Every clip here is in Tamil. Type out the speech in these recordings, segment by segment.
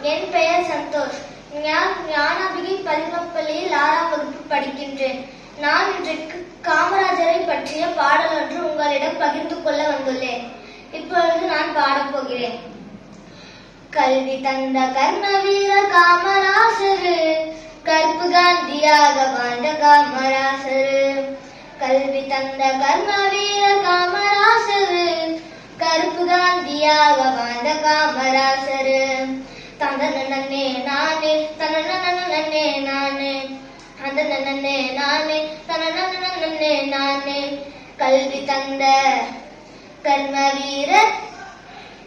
என் பெயர் சந்தோஷ். ஞானாம்பிகை பள்ளியில் 6ஆம் வகுப்பு படிக்கின்றேன். நான் இன்றைக்கு காமராஜரை பற்றிய பாடல் ஒன்று உங்களிடம் பகிர்ந்து கொள்ள வந்துள்ளேன். இப்பொழுது நான் பாடப்போகிறேன். கல்வி தந்த கர்ம வீரர் காமராசரு, கற்பு காந்தியாக வாழ்ந்த காமராசரு. கல்வி தந்த கர்ம வீரர் காமராசரு, கற்பு காந்தியாக வாழ்ந்த காமராசரு. தந்தனே நானே தனனே நானே தந்தனே நானே தனனே நானே. கல்வி தந்த கர்ம வீரர்,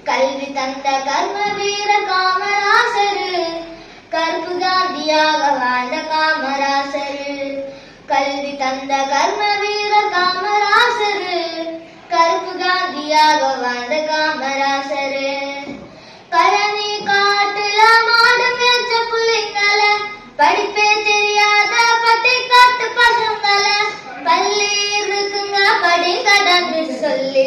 கல்வி தந்த கர்ம வீரர் காமராசரு, கற்பு காந்தியாக வாழ்ந்த காமராசரு. கல்வி தந்த கர்ம வீரர் காமராசரு, கற்பு காந்தியாக வாழ்ந்த காமராசரு. கழனி காட்டுல மாடு மேய்ச்ச புள்ளைங்கள, படிப்பே தெரியாத பட்டி காட்டு பசங்கள, பள்ளி இருக்குங்க படிங்கடான்னு சொல்லி,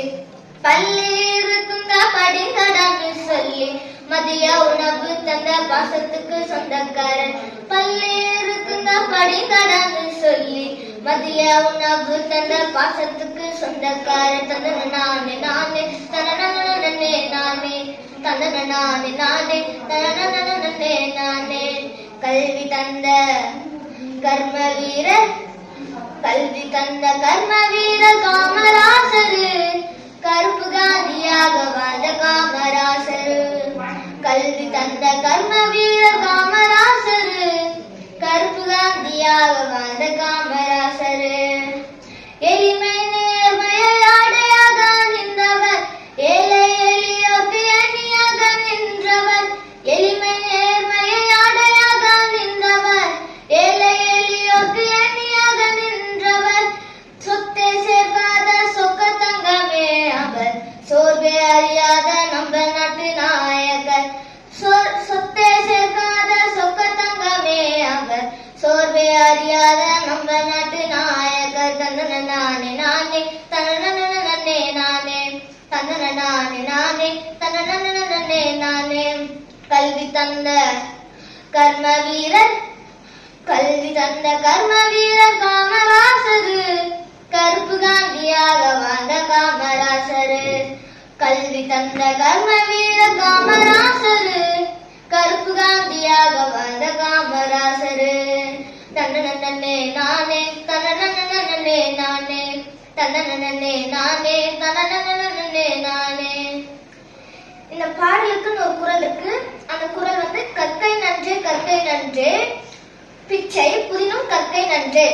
பள்ளி இருக்குங்க படிங்கடான்னு சொல்லி, மதிய உணவு தந்த பாசத்துக்கு சொந்தக்காரன். பள்ளி இருக்குங்க படிங்கடான்னு சொல்லி, மதிய உணவு தந்த பாசத்துக்கு சொந்தக்காரன். தந்தன நானே நானே தனனே நானே தந்தன நானே நானே தனனே நானே. கல்வி தந்த கர்ம வீரர், கல்வி தந்த கர்ம வீரர் காமராசரு, கற்பு காந்தியாக வாழ்ந்த காமராசரு. கல்வி தந்த கர்ம வீரர் காமராசரு, கற்பு காந்தியாக வாழ்ந்த காமராசரு. எளிமை நேர்மையை ஆடையாக நின்றவர், ஏழை எளியோர்க்கு எண்ணியாக நின்றவர். எளிமை நேர்மையை ஆடையாக நின்றவர், ஏழை எளியோர்க்கு எண்ணியாக நின்றவர். சொத்தை சேர்க்காத சொக்க தங்கமே அவர், சோர்வே அறியாத நம்ம நாட்டு நாயகர். சொத்தை சேர்க்காத சொக்க தங்கமே அவர், சோர்வே அறியாத நம்ம நாட்டு நாயகர். தந்தன நானே நானே தனனே நானே தந்தன நானே நானே தனனே நானே. கல்வி தந்த கர்ம வீரர், கல்வி தந்த கர்ம வீரர் காமராசரு, கற்பு காந்தியாக வாழ்ந்த காமராசரு. கல்வி தந்த கர்ம வீரர் காமராசரு, கற்பு காந்தியாக வாழ்ந்த காமராசரு. தன்னே நானே தனனே நானே தன்னே நானே தனனே நானே. இந்த பாடலுக்குன்னு ஒரு குறள் இருக்கு. அந்த குறள் கற்கை நன்றே கற்கை நன்றே, பிச்சை புதினும் கற்கை நன்றே.